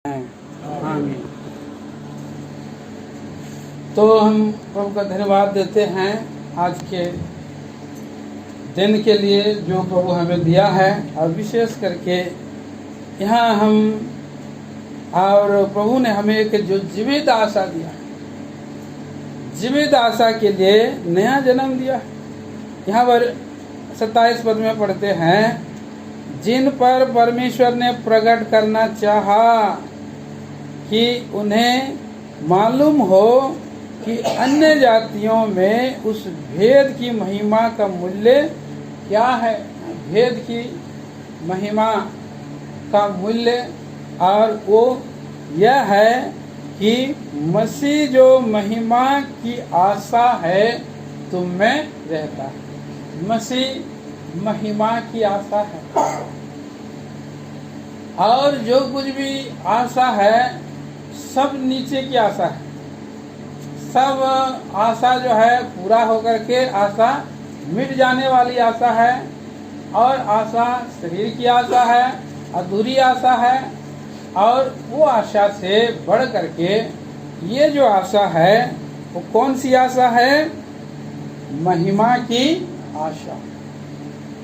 आमीन। तो हम प्रभु का धन्यवाद देते हैं आज के दिन के लिए जो प्रभु हमें दिया है, और विशेष करके यहाँ हम और प्रभु ने हमें एक जो जीवित आशा दिया है, जीवित आशा के लिए नया जन्म दिया है। यहाँ पर 27 पद में पढ़ते हैं, जिन पर परमेश्वर ने प्रकट करना चाहा कि उन्हें मालूम हो कि अन्य जातियों में उस भेद की महिमा का मूल्य क्या है। भेद की महिमा का मूल्य, और वो यह है कि मसीह जो महिमा की आशा है तुम में रहता है। मसीह महिमा की आशा है, और जो कुछ भी आशा है सब नीचे की आशा है। सब आशा जो है पूरा होकर के आशा मिट जाने वाली आशा है, और आशा शरीर की आशा है, अधूरी आशा है। और वो आशा से बढ़ करके ये जो आशा है वो कौन सी आशा है? महिमा की आशा।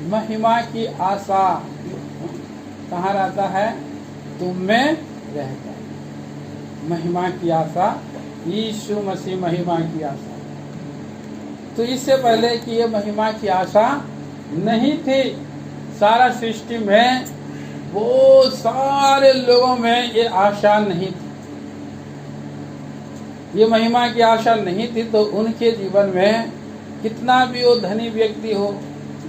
महिमा की आशा कहाँ रहता है? तुम में रहता है। महिमा की आशा, यीशु मसीह महिमा की आशा। तो इससे पहले कि ये महिमा की आशा नहीं थी, सारा सृष्टि में वो सारे लोगों में ये आशा नहीं थी, ये महिमा की आशा नहीं थी। तो उनके जीवन में कितना भी वो धनी व्यक्ति हो,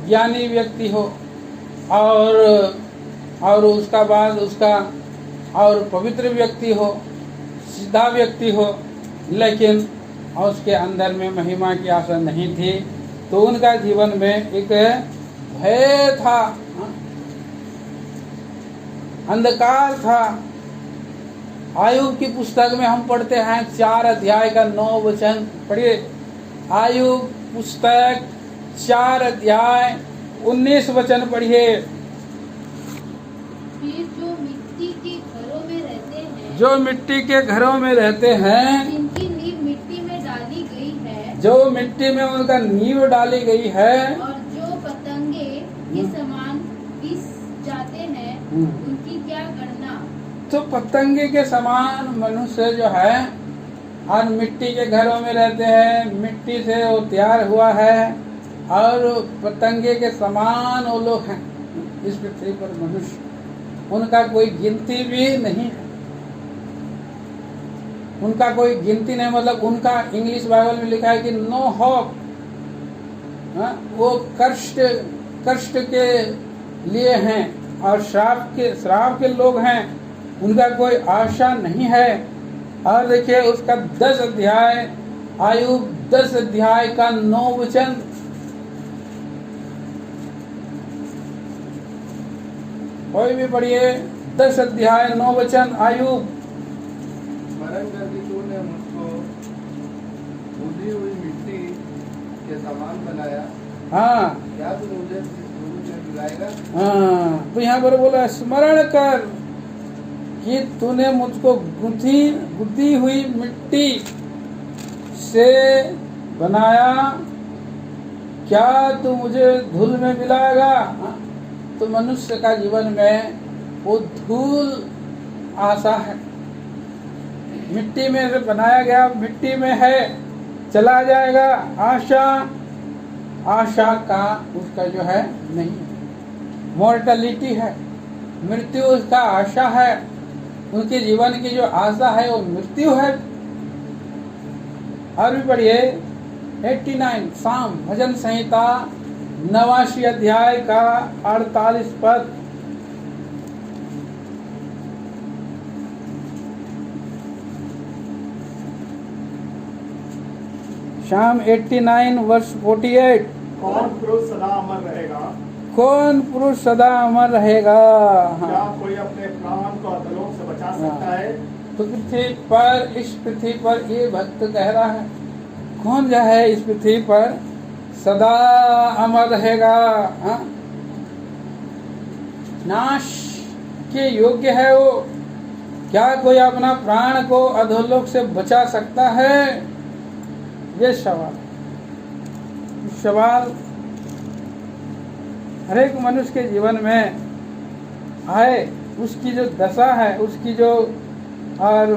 ज्ञानी व्यक्ति हो, और उसका बाद उसका और पवित्र व्यक्ति हो, सीधा व्यक्ति हो, लेकिन उसके अंदर में महिमा की आशा नहीं थी। तो उनका जीवन में एक भय था, अंधकार था। आयुब की पुस्तक में हम पढ़ते हैं 4 अध्याय का 9 वचन पढ़िए। आयुब पुस्तक 4 अध्याय 19 वचन पढ़िए। जो मिट्टी के घरों में रहते हैं, जो मिट्टी के घरों में रहते हैं, जिनकी नींव मिट्टी में डाली गई है, जो मिट्टी में उनका नींव डाली गई है, और जो पतंगे के समान पिस जाते हैं, उनकी क्या गणना। तो पतंगे के समान मनुष्य जो है, और मिट्टी के घरों में रहते हैं, मिट्टी से वो तैयार हुआ है, और पतंगे के समान वो लोग हैं इस पृथ्वी पर मनुष्य। उनका कोई गिनती भी नहीं है, उनका कोई गिनती नहीं। मतलब उनका इंग्लिश बाइबल में लिखा है कि नो होप। वो कष्ट के लिए हैं, और श्राप के लोग हैं, उनका कोई आशा नहीं है। और देखिए उसका 10 अध्याय, आयुब 10 अध्याय का 9 वचन। कोई भी पढ़िए, 10 अध्याय 9 वचन आयुब। स्मरण कर कि तूने मुझको उड़ी हुई मिट्टी के समान बनाया। हाँ, क्या तू मुझे मिलाएगा? हाँ, तो यहाँ पर बोला स्मरण कर कि तूने मुझको गुथी हुई मिट्टी से बनाया, क्या तू मुझे धूल में मिलाएगा? तो मनुष्य का जीवन में वो धूल आशा है। मिट्टी में से बनाया गया, मिट्टी में है, चला जाएगा। आशा का उसका जो है नहीं, मॉर्टलिटी है, मृत्यु उसका आशा है। उनके जीवन की जो आशा है वो मृत्यु है। और भी पढ़िए 89 साम भजन संहिता 89 अध्याय का 48 पद। शाम 89 वर्ष 48। कौन पुरुष सदा अमर रहेगा? कौन पुरुष सदा अमर रहेगा? क्या कोई अपने प्राण को अधोलोक से बचा सकता है? तो पृथ्वी पर, इस पृथ्वी पर ये भक्त कह रहा है, कौन जो है इस पृथ्वी पर सदा अमर रहेगा? नाश के योग्य है वो, क्या कोई अपना प्राण को अधोलोक से बचा सकता है? ये सवाल हर एक मनुष्य के जीवन में आए। उसकी जो दशा है, उसकी जो और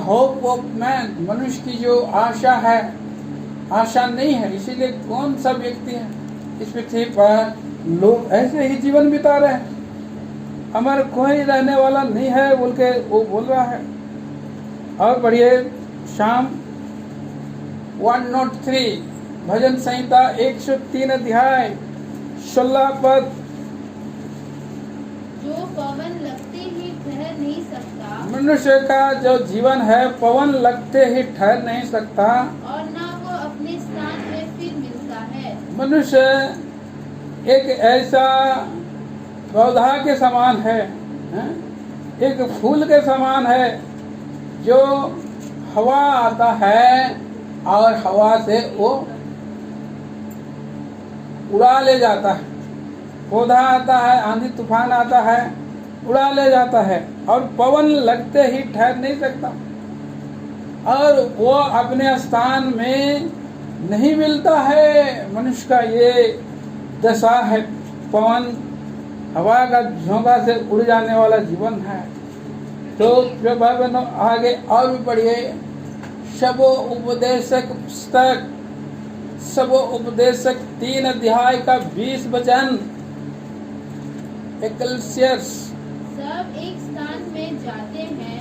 होप ऑफ मैन, मनुष्य की जो आशा है, आशा नहीं है। इसीलिए कौन सा व्यक्ति है इस पृथ्वी पर लोग ऐसे ही जीवन बिता रहे हैं, अमर कोई रहने वाला नहीं है बोल के वो बोल रहा है। और बढ़िए, शाम 103 भजन संहिता 103 अध्याय 16 पद। जो पवन लगते ही ठहर नहीं सकता, मनुष्य का जो जीवन है पवन लगते ही ठहर नहीं सकता, और ना वो अपने स्थान में फिर मिलता है। मनुष्य एक ऐसा पौधा के समान है, एक फूल के समान है, जो हवा आता है और हवा से वो उड़ा ले जाता है। पौधा आता है, आंधी तूफान आता है, उड़ा ले जाता है, और पवन लगते ही ठहर नहीं सकता, और वो अपने स्थान में नहीं मिलता है। मनुष्य का ये दशा है, पवन हवा का झोंका से उड़ जाने वाला जीवन है। तो भाई बहनों, आगे और भी पढ़िए। सबो उपदेशक पुस्तक, सबो उपदेशक 3 अध्याय का 20 वचन। एक्लेसियस, सब एक स्थान में जाते हैं,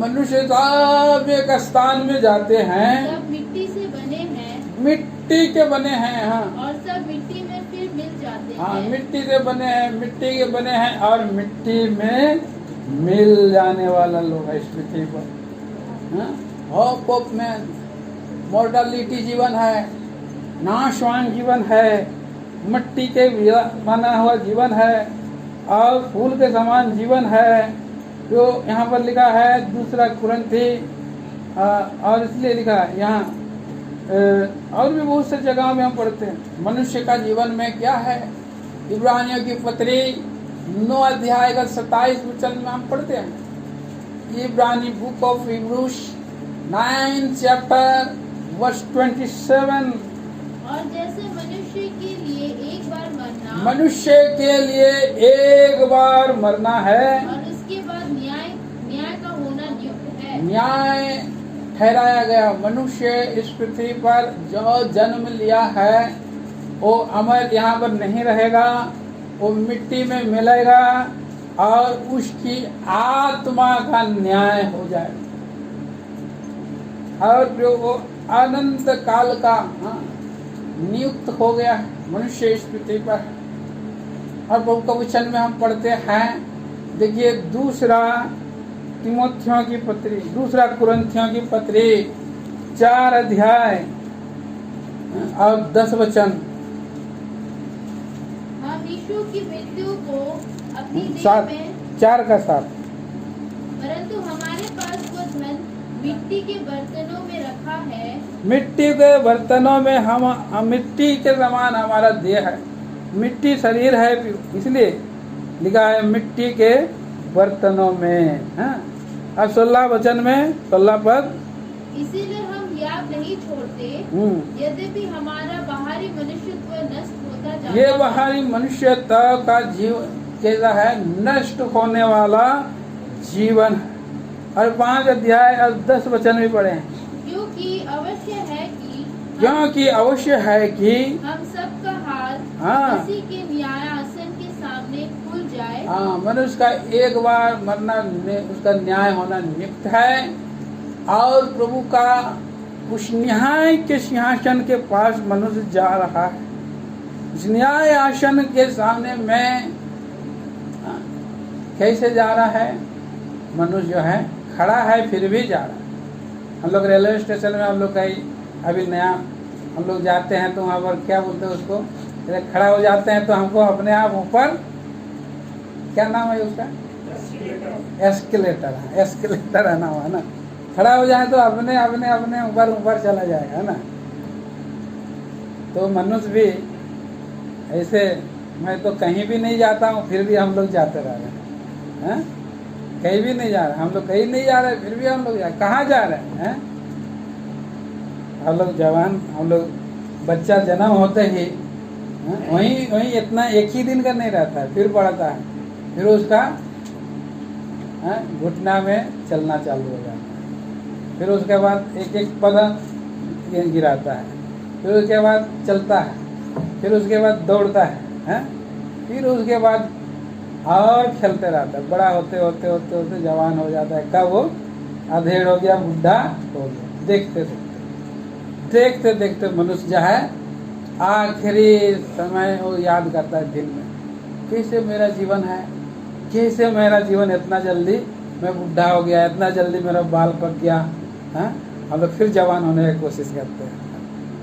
मनुष्य सब एक स्थान में जाते हैं, सब मिट्टी से बने हैं, मिट्टी के बने हैं। हाँ और सब मिट्टी में फिर मिल जाते हाँ, हैं। मिट्टी से बने हैं, मिट्टी के बने हैं, और मिट्टी में मिल जाने वाला लोग है इस पृथ्वी पर। होप ऑफ मैन, मॉर्टलिटी जीवन है, नाशवान जीवन है, मिट्टी के बना हुआ जीवन है, और फूल के समान जीवन है, जो यहाँ पर लिखा है 2 कुरिन्थी, और इसलिए लिखा है यहाँ, और भी बहुत से जगहों में हम पढ़ते हैं। मनुष्य का जीवन में क्या है? इब्रानियों की पत्री 9 अध्याय का 27 वचन में हम पढ़ते हैं। इब्रानी बुक ऑफ इब्रूस 9 चैप्टर वर्स 27। और जैसे मनुष्य के लिए एक बार मरना, मनुष्य के लिए एक बार मरना है, और उसके बाद न्याय का होना नियुक्त है। न्याय ठहराया गया। मनुष्य इस पृथ्वी पर जो जन्म लिया है वो अमर यहाँ पर नहीं रहेगा, वो मिट्टी में मिलेगा, और उसकी आत्मा का न्याय हो जाएगा, और जो वो अनंत काल का नियुक्त हो गया मनुष्य इस पृथ्वी पर। और प्रभु के वचन में हम पढ़ते हैं, देखिए 2 तिमोथियों की पत्री, 2 कुरिन्थियों की पत्री 4 अध्याय और 10 वचन। हम यीशु की मृत्यु को अपनी देह 7 में, 4 का 7। परंतु हमारे पास वो धन मिट्टी के बर्तनों में रखा है। मिट्टी के बर्तनों में हम मिट्टी के समान हमारा देह है, मिट्टी शरीर है, इसलिए लिखा है मिट्टी के बर्तनों में। हाँ, और 16 वचन में 16 पद, इसीलिए हम याद नहीं छोड़ते, यद्यपि हमारा बाहरी मनुष्यत्व नष्ट होता जाता ये है। बाहरी मनुष्यत्व का जीवन कैसा है? नष्ट होने वाला जीवन है। और 5 अध्याय और 10 वचन भी पढ़े हैं। क्योंकि अवश्य है कि हम सबका हाल मसीह के न्याय आसन के सामने खुल जाए। हाँ, मनुष्य का एक बार मरना, उसका न्याय होना नियुक्त है, और प्रभु का उस न्याय के सिंहासन के पास मनुष्य जा रहा है। उस न्याय आसन के सामने में कैसे जा रहा है? मनुष्य जो है खड़ा है, फिर भी जा रहा है। हम लोग रेलवे स्टेशन में, हम लोग कहीं अभी नया हम लोग जाते हैं तो वहाँ पर क्या बोलते हैं उसको, खड़ा हो जाते हैं तो हमको अपने आप ऊपर, क्या नाम है उसका? एस्केलेटर। एस्केलेटर है नाम, है ना। खड़ा हो जाए तो अपने अपने अपने ऊपर चला जाएगा, है ना। तो मनुष्य भी ऐसे, मैं तो कहीं भी नहीं जाता हूँ, फिर भी हम लोग जाते रह रहे हैं। कहीं भी नहीं जा रहे, हम लोग कहीं नहीं जा रहे, फिर भी हम लोग कहाँ जा रहे हैं? हम लोग जवान, हम लोग बच्चा जन्म होते ही वहीं वहीं इतना एक ही दिन का नहीं रहता है, फिर बढ़ता है, फिर उसका घुटना में चलना चालू हो जाता है, फिर उसके बाद एक एक कदम गिराता है, फिर उसके बाद चलता है, फिर उसके बाद दौड़ता है, फिर उसके बाद और खेलते रहता है। बड़ा होते होते होते होते जवान हो जाता है। कब वो अधेड़ हो गया, बुढ़ा हो गया। देखते देखते देखते देखते मनुष्य जो है आखिरी समय वो याद करता है दिन में, कैसे मेरा जीवन है, कैसे मेरा जीवन इतना जल्दी मैं बुढ़ा हो गया, इतना जल्दी मेरा बाल पक गया। हम लोग फिर जवान होने की कोशिश करते हैं,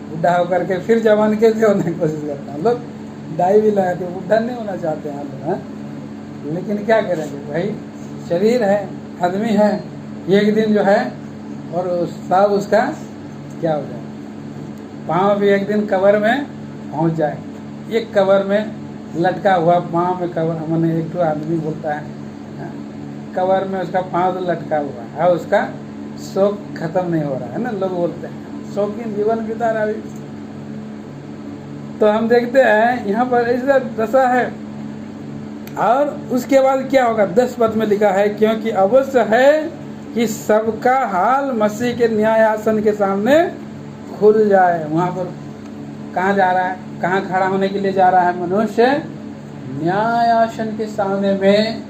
बुढ़ा होकर के फिर जवान कैसे होने की कोशिश करते हैं। हम लोग दाई भी लगाते हैं, बुढ़ा नहीं होना चाहते हैं हम लोग, लेकिन क्या करेंगे भाई, शरीर है, आदमी है, एक दिन जो है और सब उसका क्या हो जाए, पाँव भी एक दिन कब्र में पहुंच जाए। एक कब्र में लटका हुआ पाँव में कब्र, मैंने एक तो आदमी बोलता है कब्र में उसका पाँव लटका हुआ है और उसका शोक खत्म नहीं हो रहा है ना, लोग बोलते हैं शौकीन जीवन बिता रहा है। तो हम देखते हैं यहाँ पर ऐसा दशा है। और उसके बाद क्या होगा, 10 पद में लिखा है, क्योंकि अवश्य है कि सबका हाल मसीह के न्याय आसन के सामने खुल जाए। वहाँ पर कहाँ जा रहा है, कहाँ खड़ा होने के लिए जा रहा है मनुष्य? न्याय आसन के सामने में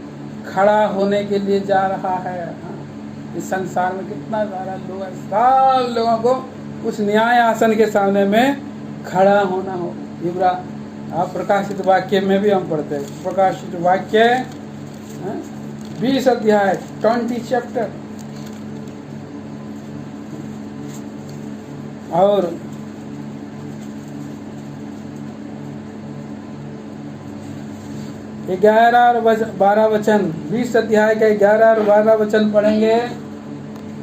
खड़ा होने के लिए जा रहा है। इस संसार में कितना सारा लोग है, सब लोगों को उस न्याय आसन के सामने में खड़ा होना हो। इब्रा प्रकाशित वाक्य में भी हम पढ़ते हैं, प्रकाशित वाक्य 20 अध्याय 20 चैप्टर और 11 और 12 वचन, 20 अध्याय के 11 और 12 वचन पढ़ेंगे।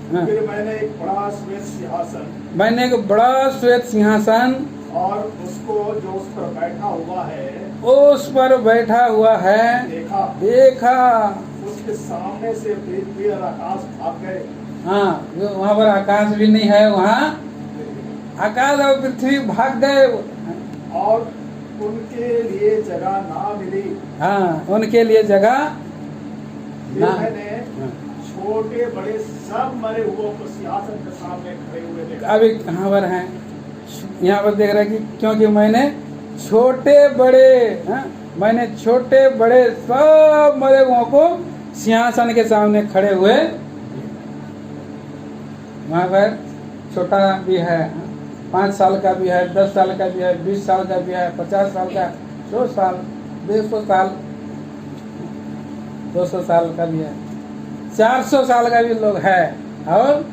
फिर मैंने एक बड़ा श्वेत सिंहासन, मैंने एक बड़ा श्वेत सिंहासन और उसको जो उस पर बैठा हुआ है, उस पर बैठा हुआ है देखा। उसके सामने से पृथ्वी और आकाश भाग गए। हाँ, वहाँ पर आकाश भी नहीं है, वहाँ आकाश और पृथ्वी भाग गए और उनके लिए जगह ना मिली। हाँ, उनके लिए जगह ना। मैंने छोटे बड़े सब मरे हुए को सिंहासन के सामने खड़े हुए देखा। अभी कहाँ पर हैं? यहाँ पर देख रहे हैं कि क्योंकि मैंने छोटे बड़े मैंने छोटे बड़े सब मरे हुओं को सिंहासन के सामने खड़े हुए। वहाँ पर छोटा भी है, 5 साल का भी है, 10 साल का भी है, 20 साल का भी है, 50 साल का, 100 साल, 150 साल, 200 साल का भी है, 400 साल का भी लोग है। और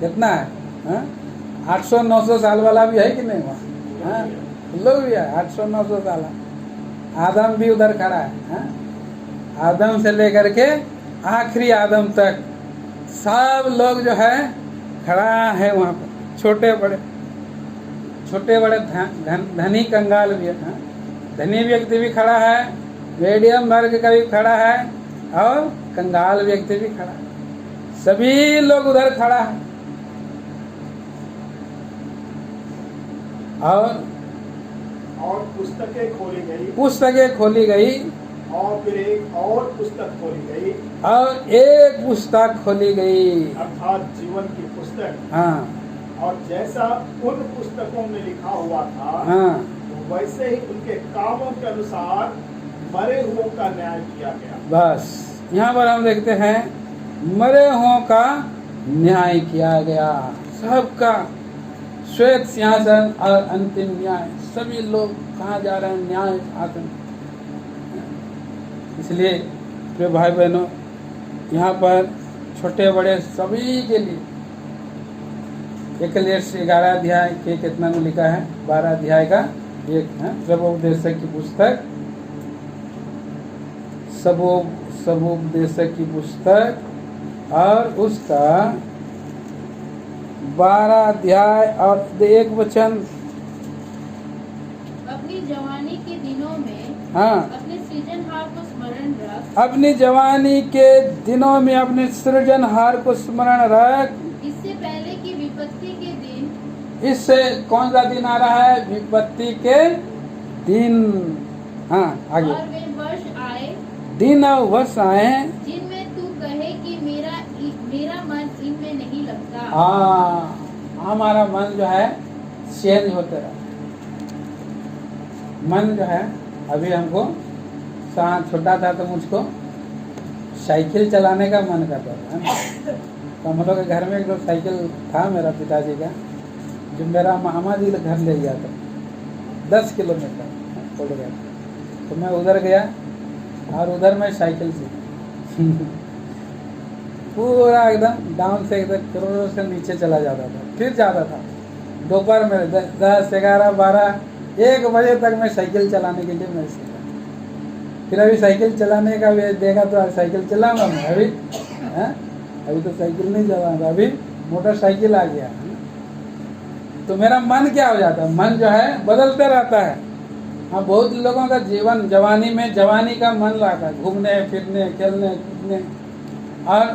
कितना है? 800-900 साल वाला भी है कि नहीं वहाँ? लोग भी है 800-900 साल। आदम भी उधर खड़ा है, आदम से लेकर के आखिरी आदम तक सब लोग जो है खड़ा है वहाँ पर। छोटे बड़े धनी कंगाल भी है, धनी व्यक्ति भी खड़ा है, मीडियम वर्ग का भी खड़ा है और कंगाल व्यक्ति भी खड़ा है। सभी लोग उधर खड़ा है। और पुस्तकें खोली गई और फिर एक और पुस्तक खोली गई, और एक पुस्तक खोली गई, अर्थात जीवन की पुस्तक। हाँ, और जैसा उन पुस्तकों में लिखा हुआ था, हाँ, वैसे ही उनके कामों के अनुसार मरे हुओं का न्याय किया गया। बस यहाँ पर हम देखते हैं मरे हुओं का न्याय किया गया। सबका श्वेत सिंहासन और अंतिम न्याय। सभी लोग कहाँ जा रहे हैं? न्याय आसन। इसलिए प्रिय भाई बहनों, यहाँ पर छोटे बड़े सभी के लिए एकलेस 11 अध्याय के कितना में लिखा है? 12 अध्याय का 1 है, सबोपदेशक की पुस्तक, सबोपदेशक की पुस्तक और उसका 12 अध्याय और 1 वचन। अपनी जवानी के दिनों में हाँ, अपने सृजनहार को स्मरण रख, अपनी जवानी के दिनों में अपने सृजनहार को स्मरण रख। इससे पहले कि विपत्ति के दिन, इससे कौन सा दिन आ रहा है? विपत्ति के दिन। हाँ, आगे। और वे वर्ष आए दिन और वर्ष आए जिनमें तू कहे कि मेरा मन इनमें नहीं लगता। हमारा मन जो है चेंज होते रहा। मन जो है, अभी हमको छोटा था तो मुझको साइकिल चलाने का मन करता था, है ना? तो हम लोग के घर में एक लोग साइकिल था मेरा पिताजी का, जो मेरा मामा जी घर ले गया था 10 किलोमीटर छोड़ गया। तो मैं उधर गया और उधर मैं साइकिल सीखी पूरा एकदम डाउन से एकदम करोड़ों से नीचे चला जाता था, फिर जाता था। दोपहर में 10, 11, 12, 1 बजे तक मैं साइकिल चलाने के लिए मैं सीखा। फिर अभी साइकिल चलाने का भी देखा तो साइकिल चलाऊंगा मैं अभी, है? अभी तो साइकिल नहीं चलाऊंगा, अभी मोटरसाइकिल आ गया। तो मेरा मन क्या हो जाता है? मन जो है बदलते रहता है। हाँ, बहुत लोगों का जीवन जवानी का मन रहता है, घूमने फिरने खेलने कूदने, और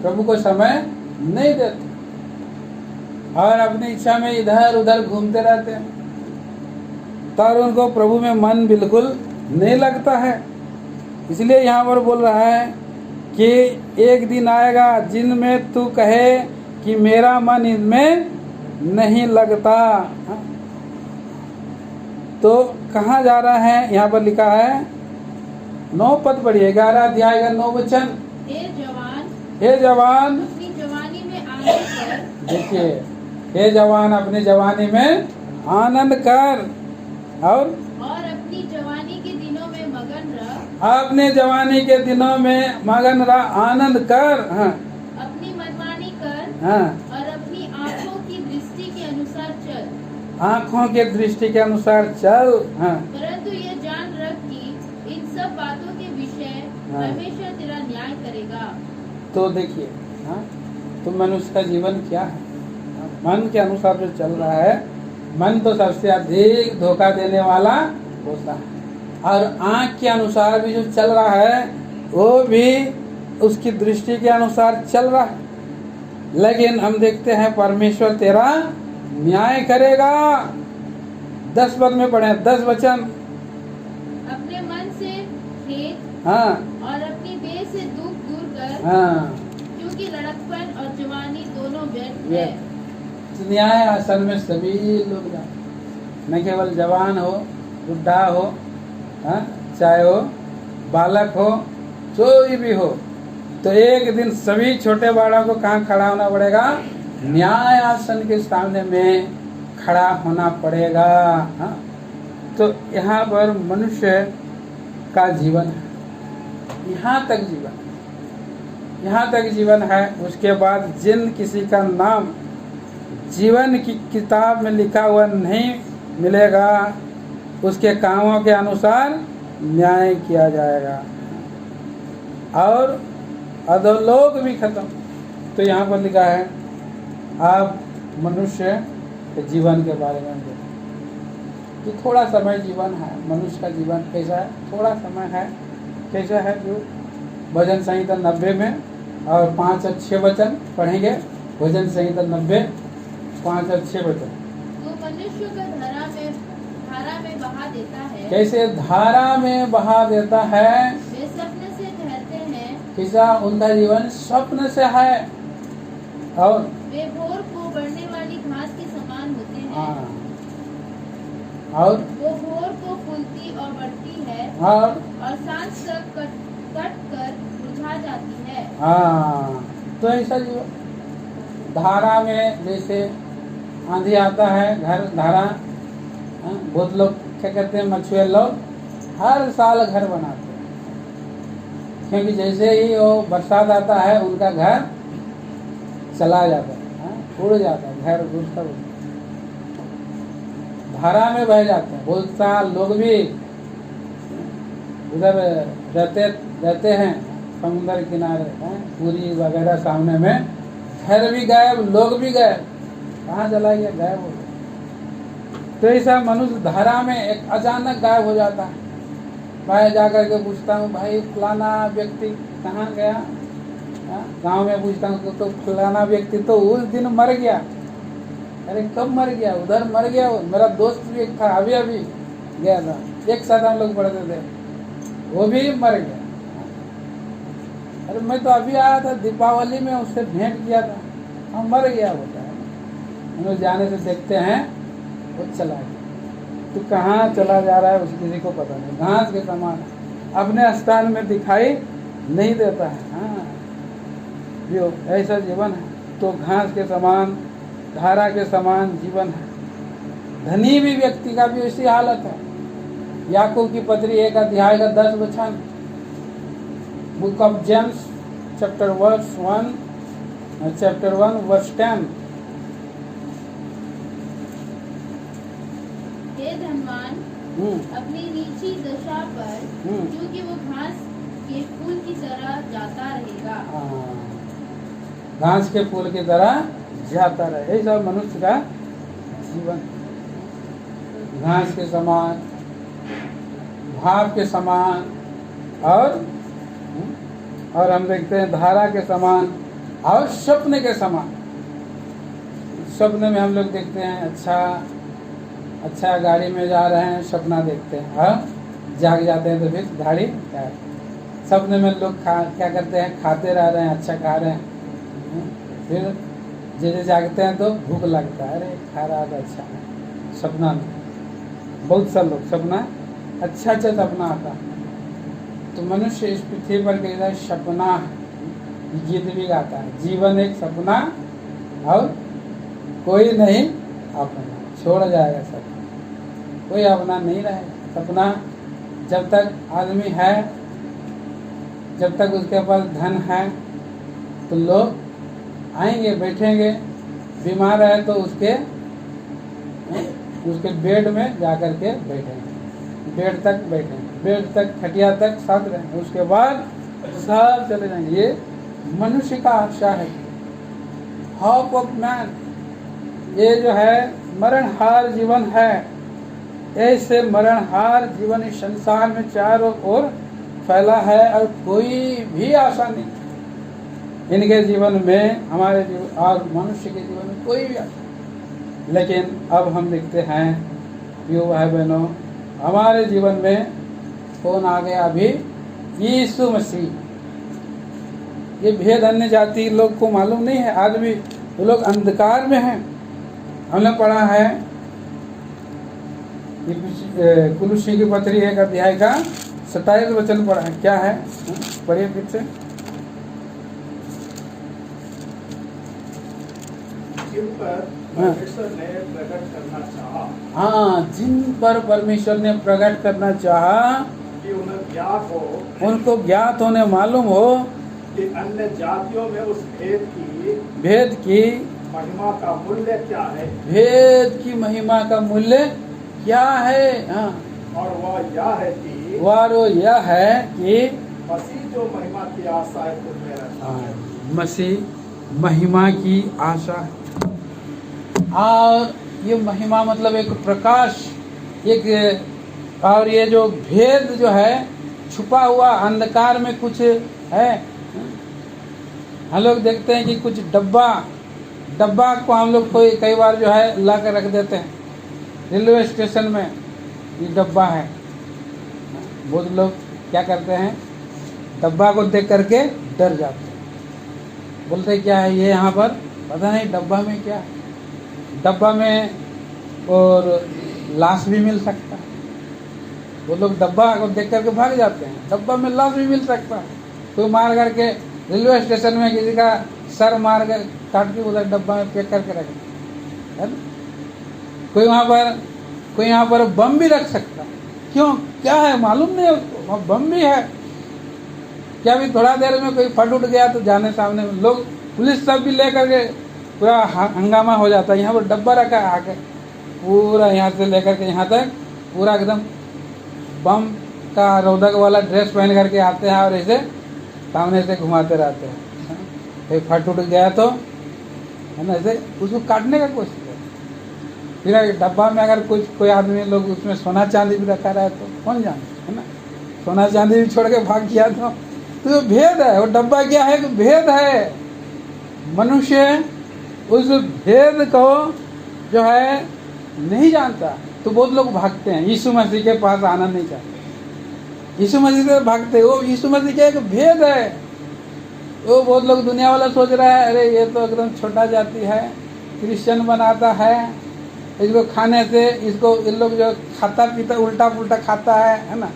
प्रभु को समय नहीं देते और अपनी इच्छा में इधर उधर घूमते रहते हैं, तो उनको प्रभु में मन बिल्कुल नहीं लगता है। इसलिए यहाँ पर बोल रहा है कि एक दिन आएगा जिनमें तू कहे कि मेरा मन इनमें नहीं लगता। तो कहाँ जा रहा है? यहाँ पर लिखा है 9 पद पढ़िए, 11 अध्याय का 9 वचन। हे जवान अपनी जवानी में आनंद कर। देखिए, हे जवान अपनी जवानी में आनंद कर और अपनी जवानी के दिनों में मगन रह। अपने जवानी के दिनों में मगन रह, आनंद कर। हाँ, अपनी मनमानी कर। हाँ, और अपनी आंखों की दृष्टि के अनुसार चल। आँखों के दृष्टि के अनुसार चल। हाँ, परंतु ये जान रख कि इन सब बातों के विषय परमेश्वर तेरा न्याय करेगा। तो देखिए, हाँ, तो मनुष्य का जीवन क्या है? मन के अनुसार जो चल रहा है, मन तो सबसे अधिक धोखा देने वाला होता है, और आँख के अनुसार भी जो चल रहा है वो भी उसकी दृष्टि के अनुसार चल रहा है। लेकिन हम देखते हैं परमेश्वर तेरा न्याय करेगा। 10 पद में पढ़े, 10 वचन। अपने मन से खेद, हाँ, और अपनी देह से दुख दूर कर। हाँ, क्योंकि लड़कपन और जवानी दोनों व्यर्थ है। न्याय आसन में सभी लोग जाए, न केवल जवान हो, बुढ़ा हो, हाँ, चाहे हो बालक हो, कोई भी हो, तो एक दिन सभी छोटे बड़ों को कहाँ खड़ा होना पड़ेगा? न्याय आसन के सामने में खड़ा होना पड़ेगा। हाँ, तो यहाँ पर मनुष्य का जीवन है, यहाँ तक जीवन है। उसके बाद जिन किसी का नाम जीवन की किताब में लिखा हुआ नहीं मिलेगा, उसके कामों के अनुसार न्याय किया जाएगा और अधोलोक भी खत्म। तो यहाँ पर लिखा है, आप मनुष्य के जीवन के बारे में देखो कि थोड़ा समय जीवन है। मनुष्य का जीवन कैसा है? थोड़ा समय है। कैसा है? जो भजन संहिता 90 में और 5 और 6 वचन पढ़ेंगे। भजन संहिता 90, 5 और 6 वचन। तो मनुष्य को धारा में बहा देता है। कैसे धारा में बहा देता है? वे स्वप्न से ठहरते हैं। किसा उनका जीवन स्वप्न से है, और वे भोर को बढ़ने वाली घास के समान होते हैं। और वो भोर को फूलती और बढ़ती है, और सांझ तक कट कर बुझा जाती है। तो ऐसा जीवन धारा में, जैसे आंधी आता है, घर धारा, बहुत लोग क्या कहते हैं, मछुए लोग हर साल घर बनाते हैं, क्योंकि जैसे ही वो बरसात आता है उनका घर चला जाता है, उड़ जाता है, घर घुसता है, धारा में बह जाते हैं। बहुत सा लोग भी उधर रहते हैं समुद्र किनारे, पूरी वगैरह सामने में, घर भी गायब, लोग भी गायब, कहाँ चला गया? गायब हो गया। तो ऐसा मनुष्य धारा में एक अचानक गायब हो जाता है। मैं जा कर के पूछता हूँ भाई फलाना व्यक्ति कहाँ गया, गांव में पूछता हूँ तो फलाना व्यक्ति तो उस दिन मर गया। अरे कब मर गया? उधर मर गया वो, मेरा दोस्त भी एक था अभी अभी गया था, एक साथ हम लोग पढ़ते थे, वो भी मर गया। अरे मैं तो अभी आया था, दीपावली में उससे भेंट किया था, हम मर गया होता है। हम लोग जाने से देखते हैं वो चला गया। तो कहाँ चला जा रहा है उस किसी को पता नहीं। घास के समान अपने स्थान में दिखाई नहीं देता है। हाँ जो ऐसा जीवन है तो घास के समान, धारा के समान जीवन है। धनी भी व्यक्ति का भी ऐसी हालत है। याकूब की पत्री 1 अध्याय का 10 वचन, book of James chapter 1 verse 10। हे धनवान अपनी नीची दशा पर, क्योंकि वो घास के फूल की तरह जाता रहेगा। घास के फूल की तरह जाता रहे, ऐसा मनुष्य का जीवन। घास के समान, भाप के समान, और हम देखते हैं धारा के समान और सपने के समान। सपने में हम लोग देखते हैं अच्छा गाड़ी में जा रहे हैं, सपना देखते हैं और जाग जाते हैं तो फिर गाड़ी सपने में लोग क्या करते हैं, खाते रह रहे हैं, अच्छा खा रहे हैं, फिर जैसे जागते हैं तो भूख लगता है, अरे खा रहा था अच्छा है। सपना में बहुत सा लोग सपना अच्छा सपना आता है। तो मनुष्य इस पृथ्वी पर कहता है सपना है, गीत भी गाता है, जीवन एक सपना और कोई नहीं अपना, छोड़ जाएगा सपना, कोई अपना नहीं रहेगा। सपना जब तक आदमी है, जब तक उसके पास धन है तो लोग आएंगे, बैठेंगे, बीमार है तो उसके बेड में जाकर के बैठेंगे, बेड तक बैठेंगे, बेड तक, खटिया तक साथ रहेंगे, उसके बाद सब चले जाएंगे। ये मनुष्य का आशा है, होप ऑफ मैन। ये जो है मरणहार जीवन है। ऐसे मरणहार जीवन इस संसार में चारों ओर फैला है और कोई भी आशा नहीं इनके जीवन में, हमारे जीवन और मनुष्य के जीवन में कोई भी आशा। लेकिन अब हम देखते हैं प्रिय भाई बहनों, हमारे जीवन में कौन आ गया अभी? यीशु मसीह। ये भेद अन्य जाति लोग को मालूम नहीं है, आदमी वो लोग अंधकार में हैं। हमने पढ़ा है कुलुसी की पत्री 1 अध्याय का 27 वचन पढ़ा है, क्या है? पढ़िए फिर से। जिन पर परमेश्वर ने प्रकट करना चाहा, हाँ, जिन पर परमेश्वर ने प्रकट करना चाहा कि उन्हें ज्ञात हो, उनको ज्ञात होने मालूम हो कि अन्य जातियों में उस भेद की महिमा का मूल्य क्या है, भेद की महिमा का मूल्य क्या है। हाँ, और वह यह है कि मसीह जो महिमा की आशा है तुझमें रखा है। मसीह महिमा की आशा है। और ये महिमा मतलब एक प्रकाश, एक, और ये जो भेद जो है छुपा हुआ अंधकार में कुछ है। हम लोग देखते हैं कि कुछ डब्बा को हम लोग कोई कई बार जो है ला कर रख देते हैं रेलवे स्टेशन में, ये डब्बा है। बहुत लोग क्या करते हैं, डब्बा को देख करके डर जाते हैं, बोलते क्या है ये, यहाँ पर पता नहीं डब्बा में क्या है। डब्बा में और लाश भी मिल सकता है, वो लोग डब्बा को देख करके भाग जाते हैं। डब्बा में लाश भी मिल सकता है, कोई मार करके रेलवे स्टेशन में किसी का सर मार कर काट के उधर डब्बा में पैक करके रख है ना। कोई यहाँ पर बम भी रख सकता है, क्यों, क्या है मालूम नहीं उसको, वहाँ बम भी है क्या। भी थोड़ा देर में कोई फट उठ गया तो जाने सामने में लोग, पुलिस सब भी लेकर के पूरा हंगामा हो जाता है। यहाँ पर डब्बा रखा है, आके पूरा यहाँ से लेकर के यहाँ तक पूरा एकदम बम का रोधक वाला ड्रेस पहन करके आते हैं और ऐसे सामने से घुमाते रहते हैं। कहीं फट उठ गया तो है ना, ऐसे उसको काटने का कोशिश करते। फिर डब्बा में अगर कोई आदमी लोग उसमें सोना चांदी भी रखा रहा है तो कौन जाने, है ना, सोना चांदी भी छोड़ के भाग गया तो जो भेद है वो डब्बा क्या है कि भेद है। मनुष्य उस भेद को जो है नहीं जानता, तो बहुत लोग भागते हैं, यीशु मसीह के पास आना नहीं चाहते, यीशु मसीह से भागते। वो यीशु मसीह का एक भेद है। वो बहुत लोग दुनिया वाला सोच रहा है अरे ये तो एकदम छोटा जाति है, क्रिश्चियन बनाता है, इसको खाने से इसको इन लोग जो खाता पीता उल्टा पुल्टा खाता है ना,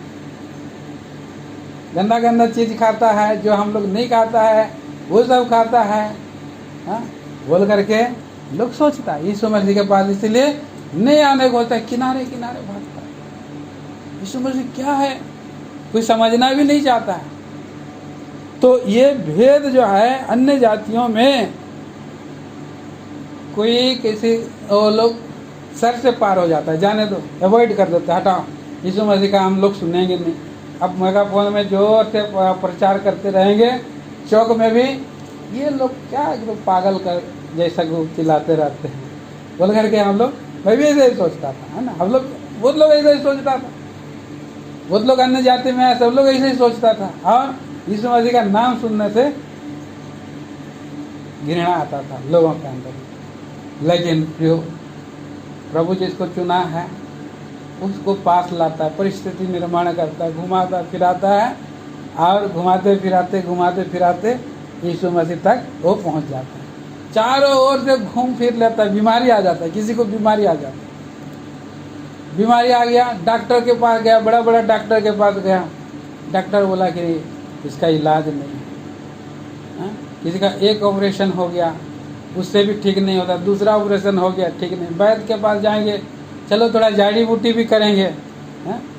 गंदा गंदा चीज खाता है, जो हम लोग नहीं खाता है वो सब खाता है, हाँ बोल करके लोग सोचता है यीशु मसीह के पास इसलिए नहीं आने को होता है, किनारे किनारे भागता है। यीशु मसीह क्या है कोई समझना भी नहीं चाहता है। तो ये भेद जो है अन्य जातियों में, कोई किसी वो लोग सर से पार हो जाता है, जाने दो, अवॉइड कर देता है, हटाओ यीशु मसीह का हम लोग सुनेंगे नहीं। अब मेगाफोन में जोर से प्रचार करते रहेंगे, चौक में भी ये लोग क्या एकदम पागल कर जैसा चिल्लाते रहते हैं बोल करके हम लोग, मैं भी ऐसे ही सोचता था, है ना, हम लोग बहुत लोग ऐसे ही सोचता था, बहुत लोग अन्य जाति में सब लोग ऐसे ही सोचता था। और यीशु मसीह का नाम सुनने से घृणा आता था लोगों के अंदर। लेकिन जो प्रभु जिसको चुना है उसको पास लाता है, परिस्थिति निर्माण करता है, घुमाता फिराता है, और घुमाते फिराते यीशु मसीह तक वो पहुंच जाता है। चारों ओर से घूम फिर लेता है, बीमारी आ जाता है, किसी को बीमारी आ जाती है, बीमारी आ गया, डॉक्टर के पास गया, बड़ा बड़ा डॉक्टर के पास गया, डॉक्टर बोला कि इसका इलाज नहीं है। किसी का एक ऑपरेशन हो गया उससे भी ठीक नहीं होता, दूसरा ऑपरेशन हो गया ठीक नहीं, वैद्य के पास जाएंगे, चलो थोड़ा जड़ी बूटी भी करेंगे,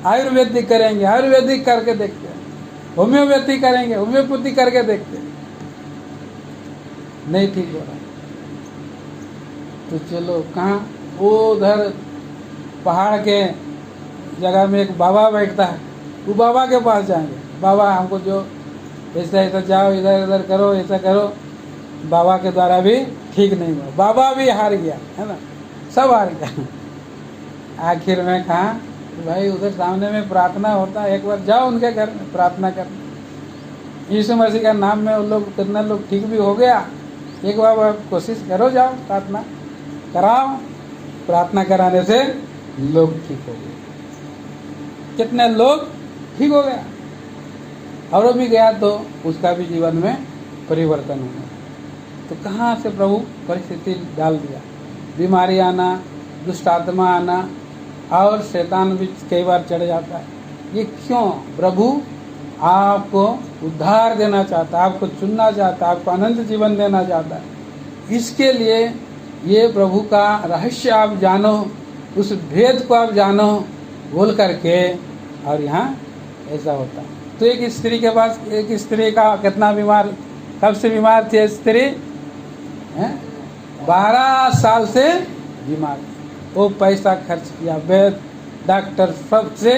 आयुर्वेदिक करेंगे, आयुर्वेदिक करके देखते हैं, होम्योपैथी करेंगे, होम्योपैथी करके देखते हैं, नहीं ठीक हो रहा। तो चलो कहाँ, वो उधर पहाड़ के जगह में एक बाबा बैठता है, वो बाबा के पास जाएंगे, बाबा हमको जो ऐसा ऐसा जाओ, इधर इधर करो, ऐसा करो, बाबा के द्वारा भी ठीक नहीं हुआ, बाबा भी हार गया, है ना, सब हार गया। आखिर में कहा भाई उधर सामने में प्रार्थना होता है, एक बार जाओ उनके घर में प्रार्थना करने, यीशु मसीह का नाम में वो लोग कितना लोग ठीक भी हो गया, एक बार कोशिश करो, जाओ प्रार्थना कराओ, प्रार्थना कराने से लोग ठीक हो गए, कितने लोग ठीक हो गया, और वो भी गया तो उसका भी जीवन में परिवर्तन हुआ। तो कहाँ से प्रभु परिस्थिति डाल दिया, बीमारी आना, दुष्ट आत्मा आना, और शैतान भी कई बार चढ़ जाता है। ये क्यों? प्रभु आपको उद्धार देना चाहता है, आपको चुनना चाहता है, आपको अनंत जीवन देना चाहता है। इसके लिए ये प्रभु का रहस्य आप जानो, उस भेद को आप जानो बोल करके, और यहाँ ऐसा होता है। तो एक स्त्री के पास, एक स्त्री का कितना बीमार, कब से बीमार थी स्त्री? 12 साल से बीमार। वो पैसा खर्च किया, वैद्य डॉक्टर सबसे,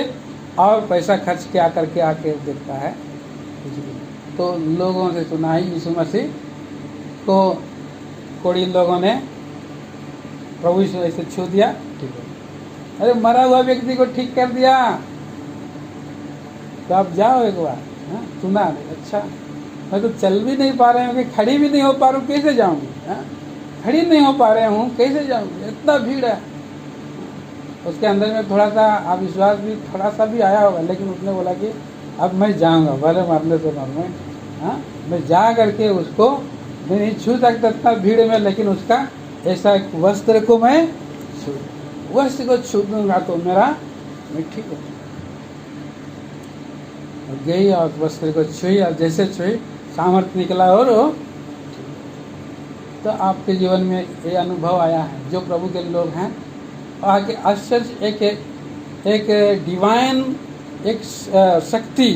और पैसा खर्च किया करके आके देखता है। तो लोगों से सुना है यीशु मसीह को कोड़ी लोगों ने प्रभु यीशु ऐसे छू दिया, ठीक है, अरे मरा हुआ व्यक्ति को ठीक कर दिया, तो आप जाओ एक बार। सुना, अच्छा मैं तो चल भी नहीं पा रहे हूँ, खड़ी भी नहीं हो पा रहा हूँ, कैसे जाऊँगी? खड़ी नहीं हो पा रहे हूँ, कैसे जाऊँगी? इतना भीड़ है। उसके अंदर में थोड़ा सा अविश्वास भी थोड़ा सा भी आया होगा, लेकिन उसने बोला कि अब मैं जाऊँगा, भले मरने से मर मैं जा करके उसको मैं नहीं छू सकता इतना भीड़ में, लेकिन उसका ऐसा एक वस्त्र को मैं छू, वस्त्र को छू दूंगा तो मेरा मैं ठीक हो। गई और वस्त्र को छुई, और जैसे छुई सामर्थ्य निकला, और तो आपके जीवन में ये अनुभव आया है, जो प्रभु के लोग हैं, आगे आश्चर्य एक डिवाइन, एक शक्ति,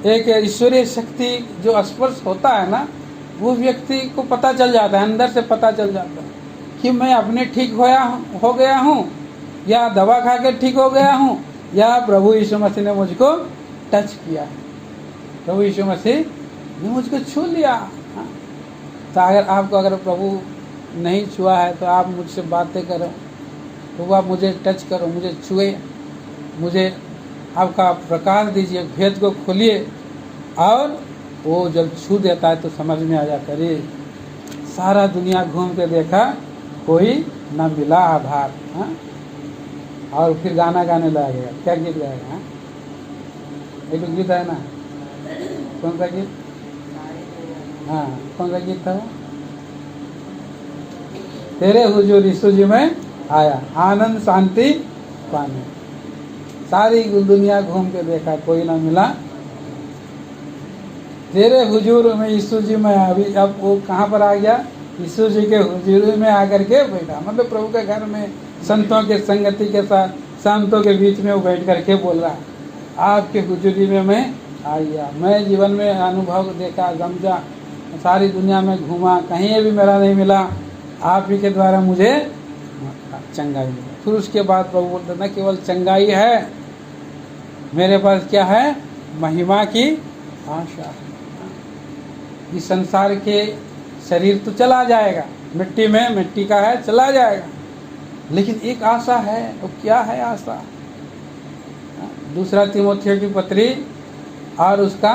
एक ईश्वरीय शक्ति जो स्पर्श होता है ना, वो व्यक्ति को पता चल जाता है, अंदर से पता चल जाता है कि मैं अपने ठीक हो गया हूँ, या दवा खा के ठीक हो गया हूँ, या प्रभु यीशु मसीह ने मुझको टच किया, प्रभु यीशु मसीह ने मुझको छू लिया। तो अगर प्रभु नहीं छुआ है तो आप मुझसे बातें करो, तो आप मुझे टच करो, मुझे छुए, मुझे आपका प्रकाश दीजिए, भेद को खोलिए। और वो जब छू देता है तो समझ में आ जाता है, सारा दुनिया घूम के देखा, कोई न मिला आधार। हाँ? और फिर गाना गाने लगेगा। क्या गीत गाएगा? हाँ? एक गीत है ना, कौन सा गीत? हाँ, कौन सा गीत था वो? तेरे हुजूर यीशु जी में आया, आनंद शांति पाने। सारी दुनिया घूम के देखा, कोई ना मिला। तेरे हुजूर में यीशु जी में अभी, अब वो कहाँ पर आ गया? यीशु जी के हुजूर में आकर के बैठा। मतलब प्रभु के घर में संतों के संगति के साथ, संतों के बीच में वो बैठ करके बोल रहा, आपके हुजूरी में मैं आ गया। मैं जीवन में अनुभव देखा, समझा, सारी दुनिया में घूमा, कहीं भी मेरा नहीं मिला, आप ही के द्वारा मुझे चंगाई मिला। फिर उसके बाद प्रभु बोलते न केवल चंगाई है, मेरे पास क्या है? महिमा की आशा है। इस संसार के शरीर तो चला जाएगा, मिट्टी में मिट्टी का है, चला जाएगा, लेकिन एक आशा है। वो क्या है आशा? दूसरा तीमुथियों की पत्री और उसका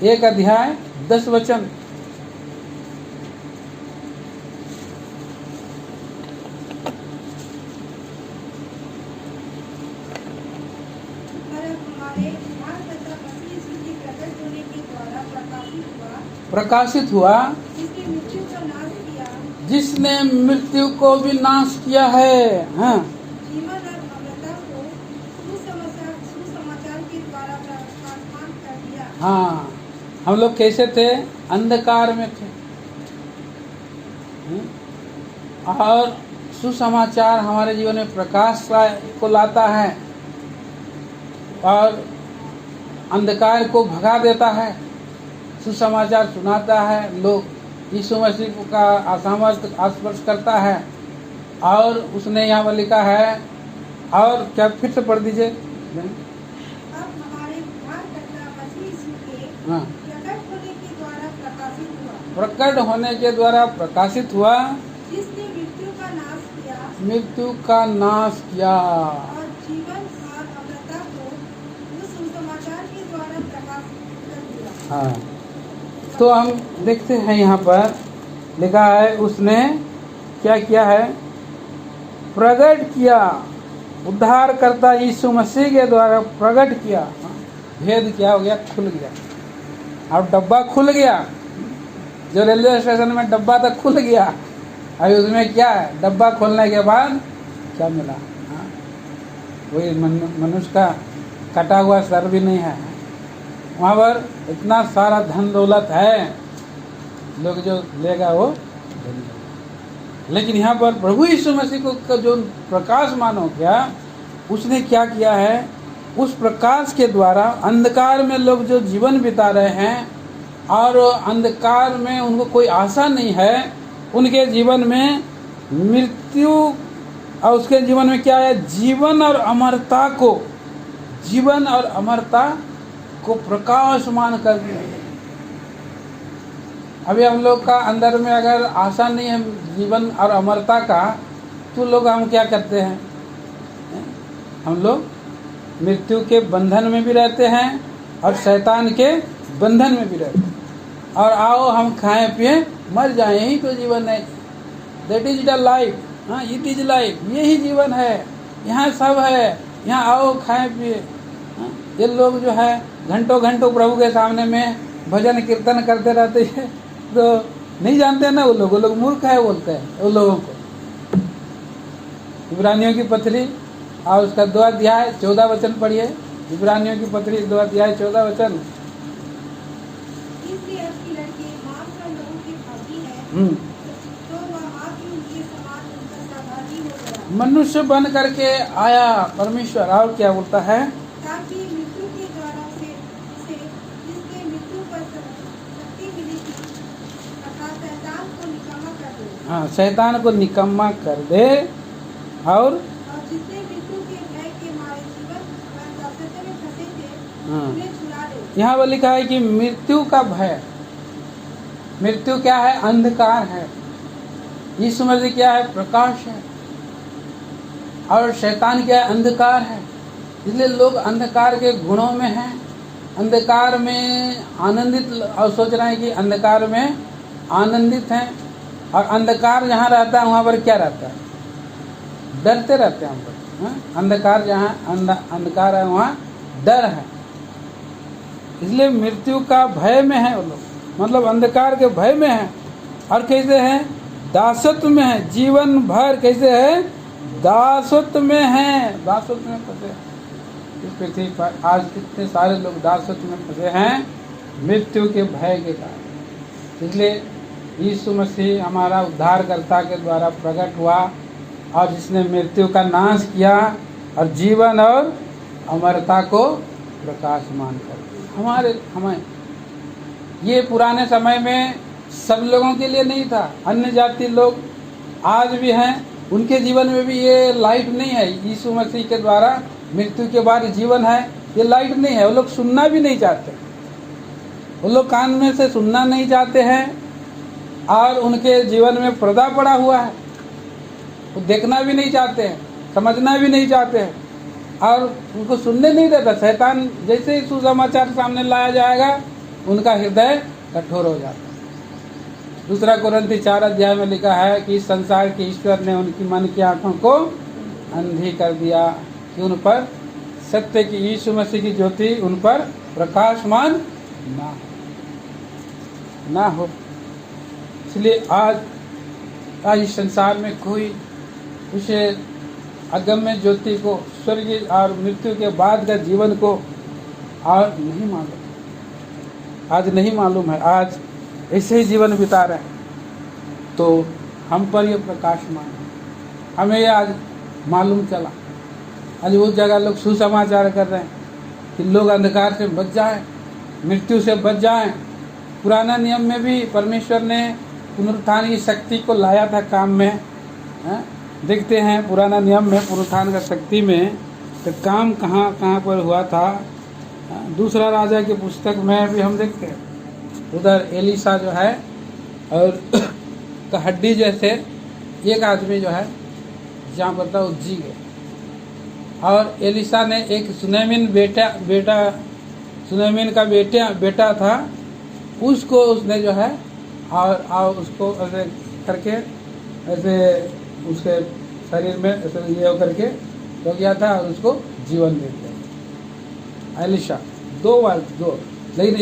1 अध्याय 10 वचन। प्रकाशित हुआ, जिसने मृत्यु को भी नाश किया है। हाँ, जीवन और अमरता को सुसमाचार के द्वारा प्रकाशमान कर दिया। हाँ, हम लोग कैसे थे? अंधकार में थे, और सुसमाचार हमारे जीवन में प्रकाश को लाता है और अंधकार को भगा देता है। सुसमाचार सुनाता है, लोग यीशु मसीह का असामर्थ स्पर्श करता है। और उसने यहाँ पर लिखा है, और क्या फिर से पढ़ दीजिए। अब हमारे उद्धारकर्ता मसीह यीशु के हाँ, प्रकट होने के द्वारा प्रकाशित हुआ, प्रकट होने के द्वारा प्रकाशित हुआ, जिसने मृत्यु का नाश किया मृत्यु का नाश किया, और जीवन और अमरता को उस सुसमाचार के द्वारा प्रकाशित कर दिया। हाँ। तो हम देखते हैं यहाँ पर लिखा है, उसने क्या किया है? प्रकट किया। उद्धार करता यीशु मसीह के द्वारा प्रकट किया। भेद क्या हो गया? खुल गया। अब डब्बा खुल गया, जो रेलवे स्टेशन में डब्बा तक खुल गया। अभी उसमें क्या है? डब्बा खोलने के बाद क्या मिला? हाँ, वही मनुष्य का कटा हुआ सर भी नहीं है। वहाँ पर इतना सारा धन दौलत है, लोग जो लेगा वो धन लेगा। लेकिन यहाँ पर प्रभु यीशु मसीह को जो प्रकाश मानो क्या, उसने क्या किया है? उस प्रकाश के द्वारा अंधकार में लोग जो जीवन बिता रहे हैं और अंधकार में उनको कोई आशा नहीं है, उनके जीवन में मृत्यु और उसके जीवन में क्या है? जीवन और अमरता को, जीवन और अमरता को प्रकाशमान कर दिया। अभी हम लोग का अंदर में अगर आशा नहीं है जीवन और अमरता का, तो लोग हम क्या करते हैं? हम लोग मृत्यु के बंधन में भी रहते हैं और शैतान के बंधन में भी रहते हैं। और आओ हम खाएं पिए मर जाएं, यही तो जीवन है। That is the life. हाँ, इट इज लाइफ, यही जीवन है, यहाँ सब है, यहाँ आओ खाएं पिए। ये लोग जो है घंटों घंटों प्रभु के सामने में भजन कीर्तन करते रहते हैं, तो नहीं जानते ना वो लोग मूर्ख है बोलते हैं उन लोगों को। इब्रानियों की पत्री और उसका 2 अध्याय 14 वचन पढ़िए। इब्रानियों की पत्री 2 अध्याय 14 वचन। इसलिए अब की लड़के मांस और लहू के भागी हैं, तो वह आप ही उनके समान उनका सहभागी हो गया। मनुष्य बन करके आया परमेश्वर, और क्या बोलता है? ताकि मृत्यु के द्वारा से जिसने मृत्यु पर शक्ति मिली थी, अर्थात शैतान को निकम्मा कर दे। हाँ, शैतान को निकम्मा कर दे। और जिसने मृत्यु के भय के मारे जीवन दासत्व में फंसे थे, हाँ, उन्हें छुड़ा दे। यहाँ पर लिखा है कि मृत्यु का भय। मृत्यु क्या है? अंधकार है। यीशु मसीह क्या है? प्रकाश है। और शैतान क्या है? अंधकार है। इसलिए लोग अंधकार के गुणों में हैं, अंधकार में आनंदित, और सोच रहे हैं कि अंधकार में आनंदित हैं। और अंधकार जहाँ रहता है वहाँ पर क्या रहता है? डरते रहते हैं हम लोग। हाँ? अंधकार जहाँ अंधकार है वहाँ डर है। इसलिए मृत्यु का भय में है वो लोग, मतलब अंधकार के भय में है। और कैसे है? दासत्व में है, जीवन भर कैसे है? दासत्व में है, दासत्व में फंसे। इस पृथ्वी पर आज कितने सारे लोग दासत्व में फंसे हैं मृत्यु के भय के कारण। इसलिए यीशु मसीह हमारा उद्धारकर्ता के द्वारा प्रकट हुआ और जिसने मृत्यु का नाश किया और जीवन और अमरता को प्रकाशमान कर दिया। हमें ये पुराने समय में सब लोगों के लिए नहीं था। अन्य जाति लोग आज भी हैं, उनके जीवन में भी ये लाइफ नहीं है। यीशु मसीह के द्वारा मृत्यु के बाद जीवन है, ये लाइफ नहीं है। वो लोग सुनना भी नहीं चाहते, वो लोग कान में से सुनना नहीं चाहते हैं और उनके जीवन में पर्दा पड़ा हुआ है। वो देखना भी नहीं चाहते हैं, समझना भी नहीं चाहते हैं और उनको सुनने नहीं देता। शैतान जैसे ही सुसमाचार सामने लाया जाएगा उनका हृदय कठोर हो जाता है। दूसरा कोरिन्थी 4 अध्याय में लिखा है कि संसार के ईश्वर ने उनकी मन की आंखों को अंधी कर दिया कि उन पर सत्य की यीशु मसीह की ज्योति उन पर प्रकाशमान ना हो। इसलिए आज इस संसार में कोई उसे अगम्य ज्योति को, स्वर्गीय और मृत्यु के बाद का जीवन को आज नहीं मालूम, आज नहीं मालूम है। आज ऐसे ही जीवन बिता रहे हैं। तो हम पर ये प्रकाशमान है, हमें ये आज मालूम चला। आज वो जगह लोग सुसमाचार कर रहे हैं कि लोग अंधकार से बच जाएं, मृत्यु से बच जाएं। पुराना नियम में भी परमेश्वर ने पुनरुत्थान की शक्ति को लाया था काम में। देखते हैं पुराना नियम में पुनरुत्थान का शक्ति में तो काम कहाँ कहाँ पर हुआ था। दूसरा राजा की पुस्तक में भी हम देखते हैं, उधर एलिशा जो है और तो हड्डी जैसे एक आदमी जो है जहाँ पर था वो जी गए। और एलिशा ने एक सुनैमिन सुनैमिन का बेटा था, उसको उसने जो है और उसको ऐसे करके ऐसे उसके शरीर में ऐसे ये हो करके हो गया था और उसको जीवन दे दिया। एलिशा दो लेकिन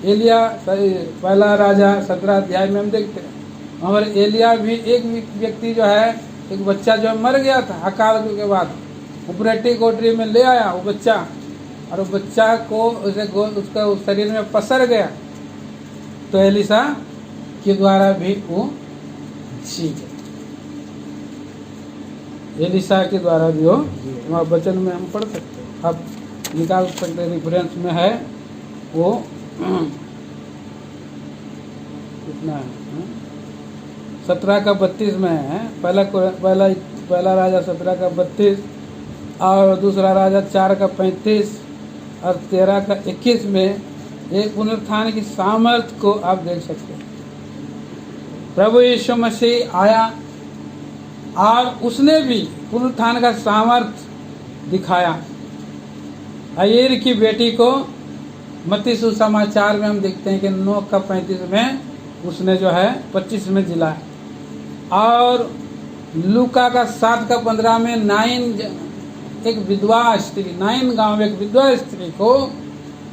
एलिया पहला राजा 17 अध्याय में हम देखते हैं। और एलिया भी एक व्यक्ति जो है, एक बच्चा जो मर गया था अकाल के बाद, उपरेटी कोठरी में ले आया वो बच्चा और वो बच्चा को उसका उस शरीर में पसर गया। तो एलिशा के द्वारा भी वो जी गए, एलिशा के द्वारा भी हो। वचन में हम पढ़ सकते हैं, आप निकाल सकते हैं, रेफरेंस में है वो कितना है 17 का 32 में है। पहला राजा 17 का 32 और दूसरा राजा 4 का 35 और 13 का 21 में एक पुनरुत्थान की सामर्थ्य को आप देख सकते हैं। प्रभु यीशु मसीह आया और उसने भी पुनरुत्थान का सामर्थ्य दिखाया। याईर की बेटी को मत्ती सुसमाचार में हम देखते हैं कि 9 का 35 में उसने जो है 25 में जिलाया। और लूका का 7 का 15 में एक विधवा स्त्री, नाइन गांव में एक विधवा स्त्री को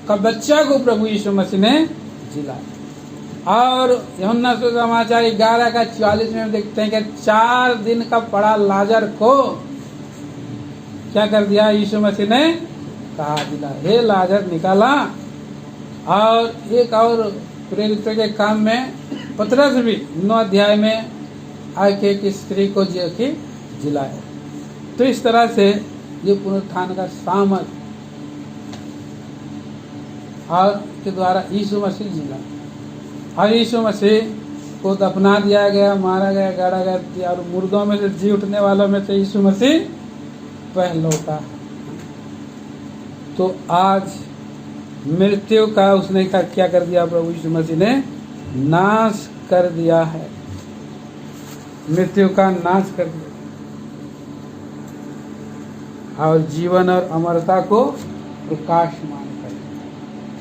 का बच्चा को प्रभु यीशु मसीह ने जिलाया। और यूहन्ना सुसमाचार 11 का 44 में हम देखते हैं कि 4 दिन का पड़ा लाजर को क्या कर दिया यीशु मसीह ने, कहा दिला हे लाजर निकाला। और एक और प्रेरितों के काम में पतरस भी 9 अध्याय में आके एक स्त्री को जिलाया। तो इस तरह से ये पुनरुत्थान का सामर्थ और के द्वारा यीशु मसीह जिला। और यीशु मसीह को दफना दिया गया, मारा गया, गाड़ा गया और मुर्दों में से जी उठने वालों में से यीशु मसीह पहलौठा। तो आज मृत्यु का उसने क्या कर दिया, प्रभु यीशु मसीह ने नाश कर दिया है, मृत्यु का नाश कर दिया। और जीवन और अमरता को प्रकाशमान करें।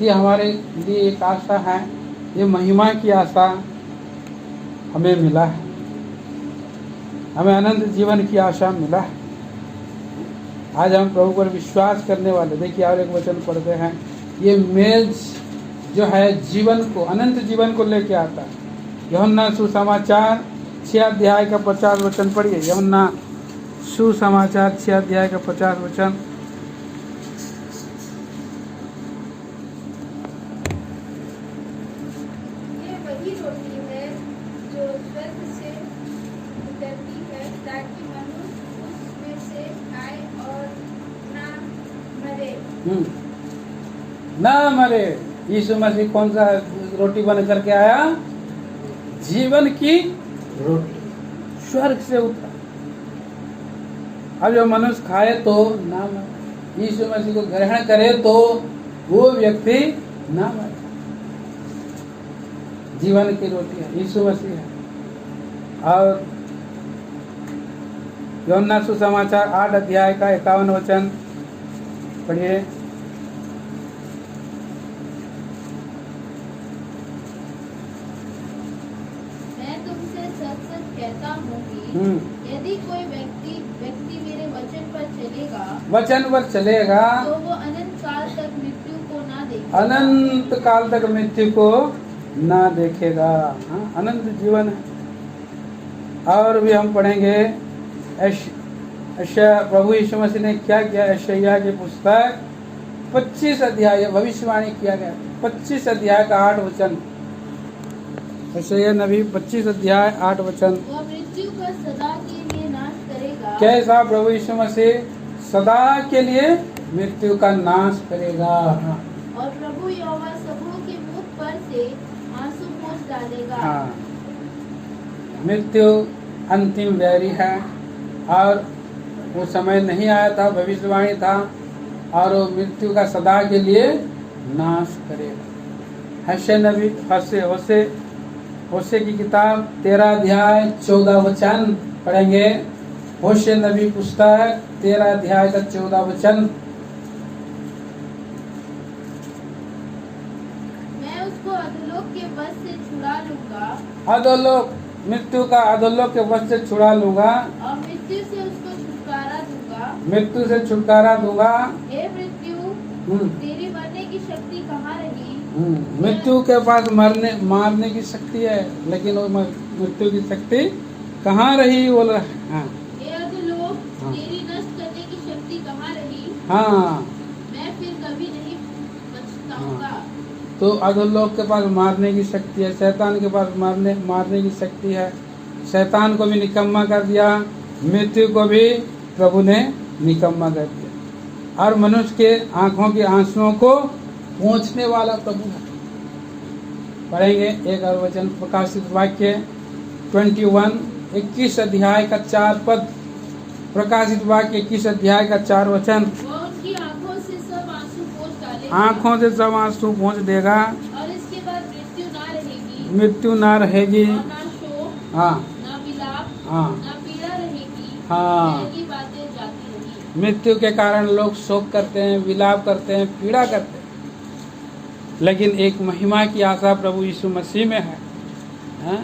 ये हमारे लिए एक आशा है, ये महिमा की आशा हमें मिला है, हमें अनंत जीवन की आशा मिला है। आज हम प्रभु पर विश्वास करने वाले, देखिए और एक वचन पढ़ते हैं, ये मेज जो है जीवन को, अनंत जीवन को लेके आता है। यूहन्ना सुसमाचार 6 अध्याय का 50 वचन पढ़िए। यूहन्ना सुसमाचार 6 अध्याय का 50 वचन। ये वही रोटी है जो स्वर्ग से उतरती है, ताकि मनुष्य उसमें से खाए और ना मरे। ना मरे। यीशु मसीह कौन सा रोटी बन करके आया? जीवन की रोटी, स्वर्ग से उतरा। अब जो मनुष्य खाए तो ना मरे, यीशु मसीह को ग्रहण करे तो वो व्यक्ति ना मरे। जीवन की रोटी है, यीशु मसीह है। और यूहन्ना सुसमाचार 8 अध्याय का 51 वचन पढ़िए। मैं तुमसे सच सच कहता हूँ कि यदि कोई व्यक्ति मेरे वचन पर चलेगा, वचन पर चलेगा तो वो अनंत काल तक मृत्यु को ना देखेगा। अनंत काल तक मृत्यु को ना देखेगा। हाँ, अनंत जीवन है। और भी हम पढ़ेंगे प्रभु यीशु मसीह ने क्या किया। यशायाह की पुस्तक 25 अध्याय, भविष्यवाणी किया गया 25 अध्याय का 8 वचन। यशायाह नबी 25 अध्याय 8 वचन। वो मृत्यु का सदा के लिए नाश करेगा। कैसा? प्रभु यीशु मसीह सदा के लिए मृत्यु का नाश करेगा। और प्रभु यहोवा सबों के मुख पर से आंसू पोंछ डालेगा। हाँ, मृत्यु अंतिम वैरी है और वो समय नहीं आया था, भविष्यवाणी था, और वो मृत्यु का सदा के लिए नाश करेगा। हशे नबी होशे की किताब 13 अध्याय 14 वचन पढ़ेंगे। होशे नबी पुस्तक 13 अध्याय का 14 वचन। मैं उसको अधोलोक के वश से छुड़ा लूंगा। अधोलोक, मृत्यु का अधोलोक के वश से छुड़ा लूंगा और मृत्यु से उसको छुटकारा दूंगा। मृत्यु से छुटकारा दूंगा। हे मृत्यु, तेरी मरने की शक्ति कहाँ रही? मृत्यु के पास मारने की शक्ति है, लेकिन वो मृत्यु की शक्ति कहाँ रही? बोल रहा है। हाँ, हे अधोलोक, हाँ। तेरी नष्ट करने की शक्ति कहाँ रही? हाँ, मैं फिर कभी नहीं पछताऊंगा। तो अधोलोक के पास मारने की शक्ति है, शैतान के पास मारने की शक्ति है। शैतान को भी निकम्मा कर दिया, मृत्यु को भी प्रभु ने निकम्मा कर दिया। और मनुष्य के आंखों के आंसुओं को पोंछने वाला प्रभु है। पढ़ेंगे एक और वचन, प्रकाशित वाक्य 21 अध्याय का 4 पद। प्रकाशित वाक्य 21 अध्याय का 4 वचन। वो उनकी आंखों से सब आंसू पोंछ डालेगा। आंखों से सब आंसू पोंछ देगा और इसके बाद मृत्यु ना रहेगी। मृत्यु ना रहेगी। और ना शोक, हाँ, ना विलाप, हाँ, ना पीड़ा रहेगी। हाँ। पहली बातें जाती रही। मृत्यु के कारण लोग शोक करते हैं, विलाप करते हैं, पीड़ा करते हैं, लेकिन एक महिमा की आशा प्रभु यीशु मसीह में है। हाँ?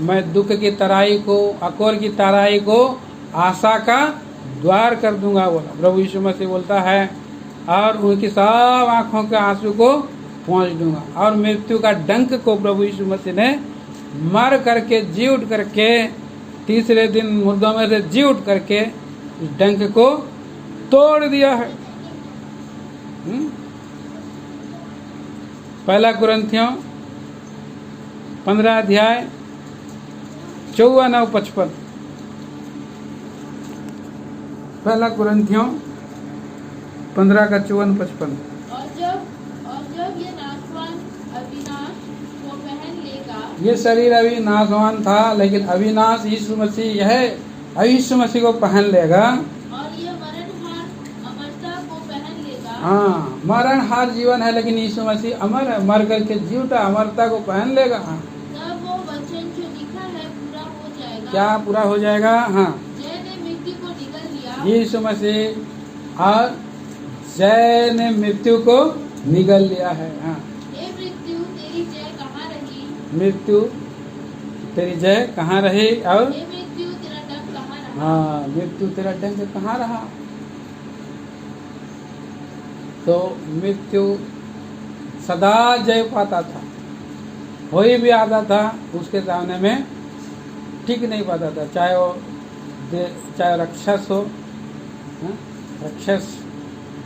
मैं दुख की तराई को, अकोर की तराई को आशा का द्वार कर दूंगा, बोला प्रभु यीशु मसीह बोलता है। और उनकी सब आंखों के आंसू को पहुँच दूंगा। और मृत्यु का डंक को प्रभु यीशु मसीह ने मर करके जी उठ करके, तीसरे दिन मुर्दों में से जी उठ करके इस डंक को तोड़ दिया है। पहला कुरिन्थियों 15 अध्याय 54 और 55। पहला कुरिन्थियों 15 का 54-55। और जब ये नाशवान अविनाश को पहन लेगा। ये शरीर अभी नाशवान था, लेकिन अविनाश यीशु मसीह है, यीशु मसीह को पहन लेगा। और ये मरणहार अमरता को पहन लेगा। हाँ, मरणहार जीवन है, लेकिन यीशु मसीह अमर है, मर करके जी उठा, अमरता को पहन लेगा। हाँ, तब वो वचन जो लिखा है पूरा हो जाएगा। क्या पूरा हो जाएगा? हाँ, जय ने मृत्यु को निगल लिया। यीशु मसीह और जय ने मृत्यु को निगल लिया है। हाँ, हे मृत्यु तेरी जय कहाँ रही? मृत्यु तेरी जय कहाँ रही? और हे मृत्यु तेरा डंक कहाँ रहा? हाँ, मृत्यु तेरा डंक कहाँ रहा? तो मृत्यु सदा जय पाता था, कोई भी आता था उसके सामने में टिक नहीं पाता था, चाहे राक्षस हो, हाँ? राक्षस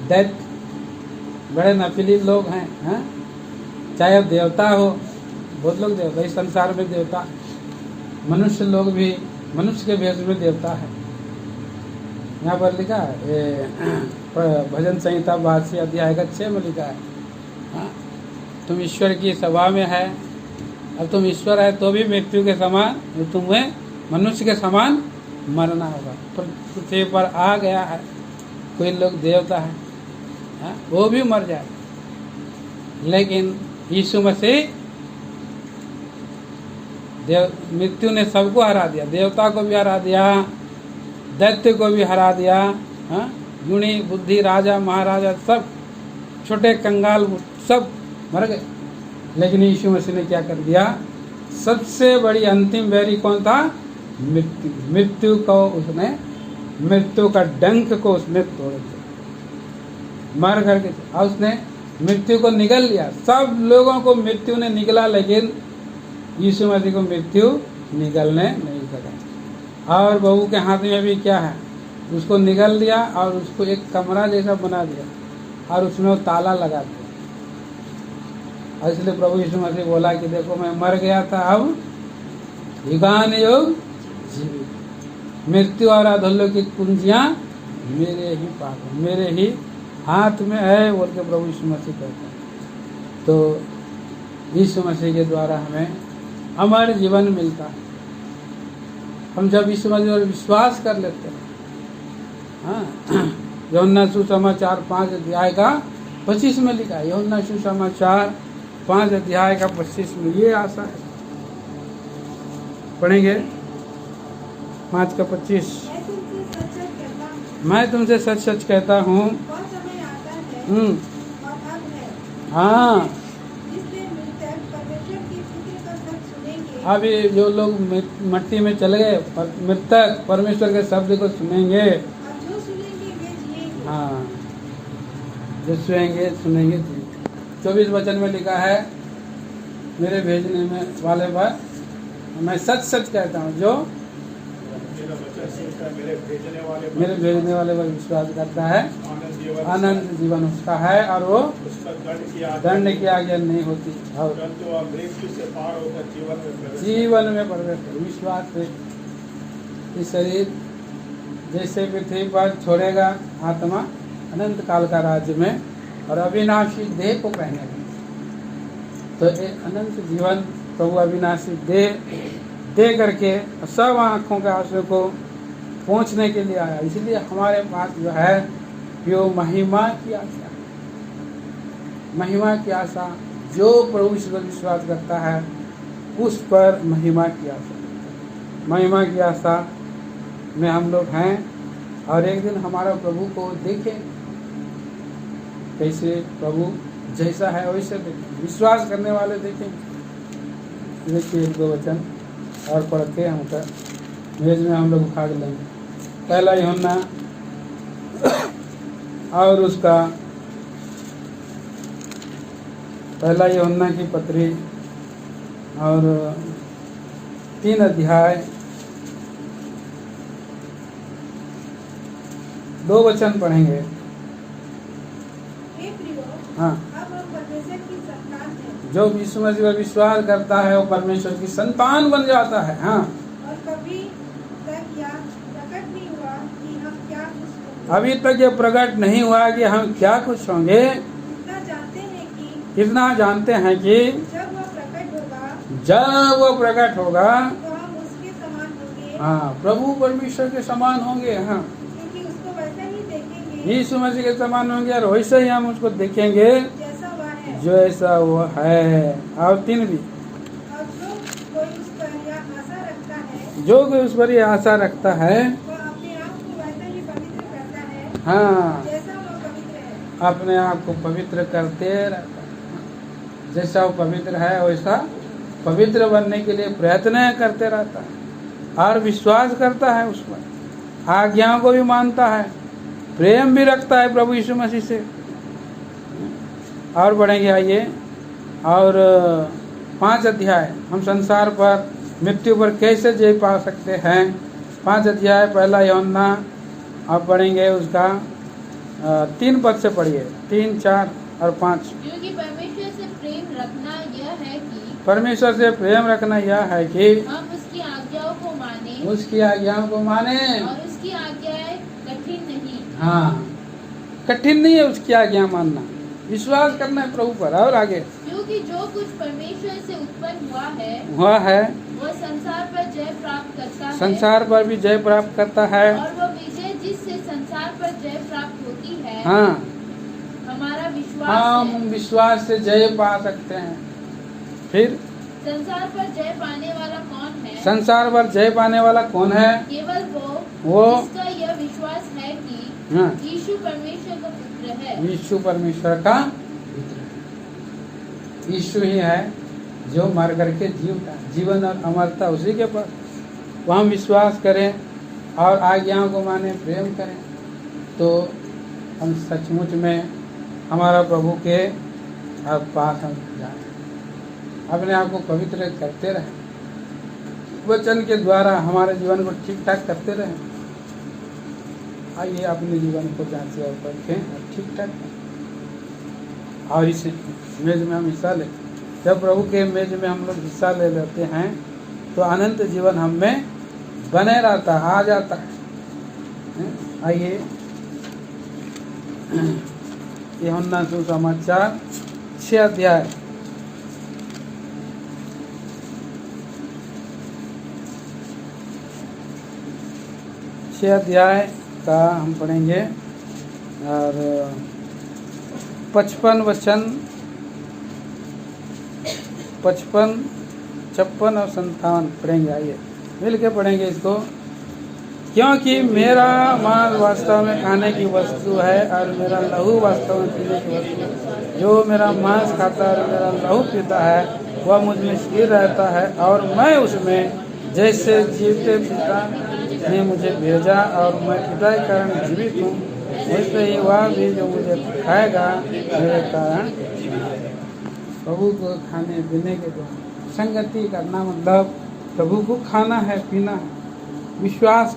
दैत बड़े नफीली लोग हैं, हाँ? चाहे देवता हो, बहुत लोग देवता, इस संसार में देवता, मनुष्य लोग भी मनुष्य के भेष में देवता है। यहाँ पर लिखा है भजन संहिता 82 अध्याय का 6 में लिखा है, हाँ? तुम ईश्वर की सभा में है, अब तुम ईश्वर है तो भी मृत्यु के समान, तुम्हें मनुष्य के समान मरना होगा। पृथ्वी पर आ गया है, कोई लोग देवता है, हाँ? वो भी मर जाए, लेकिन यीशु मसीह मृत्यु ने सबको हरा दिया, देवता को भी हरा दिया, दैत्य को भी हरा दिया, हाँ? गुणी बुद्धि राजा महाराजा सब, छोटे कंगाल सब मर गए। लेकिन यीशु मसीह ने क्या कर दिया? सबसे बड़ी अंतिम बैरी कौन था? मृत्यु। मृत्यु को उसने, मृत्यु का डंक को उसने तोड़ दिया, मर करके, और उसने मृत्यु को निगल लिया। सब लोगों को मृत्यु ने निगला, लेकिन यीशु मसीह को मृत्यु निगलने नहीं सका। और बहू के हाथ में भी क्या है? उसको निगल लिया और उसको एक कमरा जैसा बना दिया और उसमें ताला लगा दिया। और इसलिए प्रभु यीशु मसीह बोला कि देखो मैं मर गया था, अब युगान युग जीवित, मृत्यु और अधोलोक की कुंजियां मेरे ही पास, मेरे ही हाथ में है, बोल के प्रभु यीशु मसीह कहते हैं। तो यीशु मसीह के द्वारा हमें अमर जीवन मिलता है। हम जब यीशु मसीह पर विश्वास कर लेते हैं, हाँ? यूहन्ना सुसमाचार 5 अध्याय का 25 में लिखा है, यूहन्ना सुसमाचार 5 अध्याय का 25 में ये आशा है। पढ़ेंगे 5 का 25। मैं तुमसे सच सच कहता हूँ, हाँ, अभी जो लोग मिट्टी में चले गए, मृतक परमेश्वर के शब्द को सुनेंगे, हाँ, जो सुनेंगे। 24 वचन में लिखा है, मेरे भेजने में वाले पर मैं सच सच कहता हूँ, जो मेरे भेजने वाले पर विश्वास करता है अनंत जीवन उसका है, और वो दंड की आज्ञा नहीं होती, और जीवन में प्रवेश कर। विश्वास से इस शरीर जैसे पृथ्वी पर छोड़ेगा, आत्मा अनंत काल का राज्य में और अविनाशी देह को पहनेगा। तो ये अनंत जीवन प्रभु अविनाशी देह दे करके सब आँखों के आंसू को पहुँचने के लिए आया। इसलिए हमारे पास जो है वो महिमा की आशा, महिमा की आशा, जो प्रभु ईश्वर पर विश्वास करता है उस पर महिमा की आशा, महिमा की आशा में हम लोग हैं। और एक दिन हमारा प्रभु को देखें, कैसे प्रभु जैसा है वैसे देखें, विश्वास करने वाले देखें। देखिए 1-2 वचन और पढ़ के हमका मेज में हम लोग भाग लेंगे। पहला यूहन्ना और उसका पहला यूहन्ना की पत्री और 3 अध्याय 2 वचन पढ़ेंगे। हाँ, अब हम परमेश्वर की संतान हैं, जो यीशु मसीह पर विश्वास करता है वो परमेश्वर की संतान बन जाता है। हाँ, और कभी तक यह प्रकट नहीं हुआ कि हम क्या कुछ होंगे। अभी तक ये प्रकट नहीं हुआ कि हम क्या कुछ होंगे। इतना जानते हैं कि जब वह प्रकट होगा तो हम उसके समान होंगे। हाँ, प्रभु परमेश्वर के समान होंगे। हाँ, क्योंकि उसको वैसा ही देखेंगे यीशु मसीह के समान होंगे और वैसे ही हम उसको देखेंगे जैसा वह है। जो ऐसा वो है। और 3 भी, और जो कोई उस पर यह आशा रखता है, जो कोई उस पर ये आशा रखता है, वह अपने आप को वैसा ही पवित्र करता है हाँ, जैसा अपने आप को पवित्र करते रहता है। जैसा वो पवित्र है वैसा पवित्र बनने के लिए प्रयत्न करते रहता है और विश्वास करता है उस पर, आज्ञाओं को भी मानता है, प्रेम भी रखता है प्रभु यीशु मसीह से। और बढ़ेंगे आइए। और 5 अध्याय, हम संसार पर मृत्यु पर कैसे जय पा सकते हैं। 5 अध्याय 1 यूहन्ना, आप पढ़ेंगे उसका 3 पद से पढ़िए, 3, 4 और 5। क्योंकि परमेश्वर से प्रेम रखना यह है कि परमेश्वर से प्रेम रखना यह है कि हम उसकी आज्ञाओं को माने, उसकी आज्ञाओं को माने। और उसकी आज्ञाएं कठिन नहीं। हाँ, कठिन नहीं है उसकी आज्ञा मानना, विश्वास करना है प्रभु पर। और आगे, क्योंकि जो कुछ परमेश्वर से उत्पन्न हुआ है वह संसार पर जय प्राप्त करता है, संसार पर भी जय प्राप्त करता है। और वह विजय जिससे संसार पर जय प्राप्त होती है, हाँ, हमारा विश्वास हम है। विश्वास से जय पा सकते हैं। फिर संसार पर जय पाने वाला कौन है? संसार पर जय पाने वाला कौन है? केवल वो जिसका यह विश्वास है कि हाँ, यीशु परमेश्वर का पुत्र है। यीशु परमेश्वर का पुत्र है। यीशु ही है जो मर करके जीवन और अमरता उसी के पास। वह हम विश्वास करें और आज्ञाओं को माने, प्रेम करें, तो हम सचमुच में हमारा प्रभु के पास हम जाएं। अपने आप को पवित्र करते रहें, वचन के द्वारा हमारे जीवन को ठीक ठाक करते रहें। आइए अपने जीवन को जांचें और परखें और ठीक ठाक करें। और इस मेज में हम हिस्सा लें। जब प्रभु के मेज में हम लोग हिस्सा ले लेते हैं तो अनंत जीवन हम में बने रहता है, आ जाता है। आइए यूहन्ना सुसमाचार 6 अध्याय 6 अध्याय का हम पढ़ेंगे और 55 वचन, 55, 56 और 57 पढ़ेंगे। आइए मिल के पढ़ेंगे इसको। क्योंकि मेरा मांस वास्तव में खाने की वस्तु है और मेरा लहू वास्तव में पीने की वस्तु है। जो मेरा मांस खाता है और मेरा लहू पीता है वह मुझ में स्थिर रहता है और मैं उसमें, जैसे जीवते पिता ने मुझे भेजा और मैं पिता के कारण जीवित हूँ, वैसे ही वह भी जो मुझे खाएगा मेरे कारण। प्रभु को खाने पीने के द्वारा संगति करना मतलब प्रभु को खाना है, पीना है, विश्वास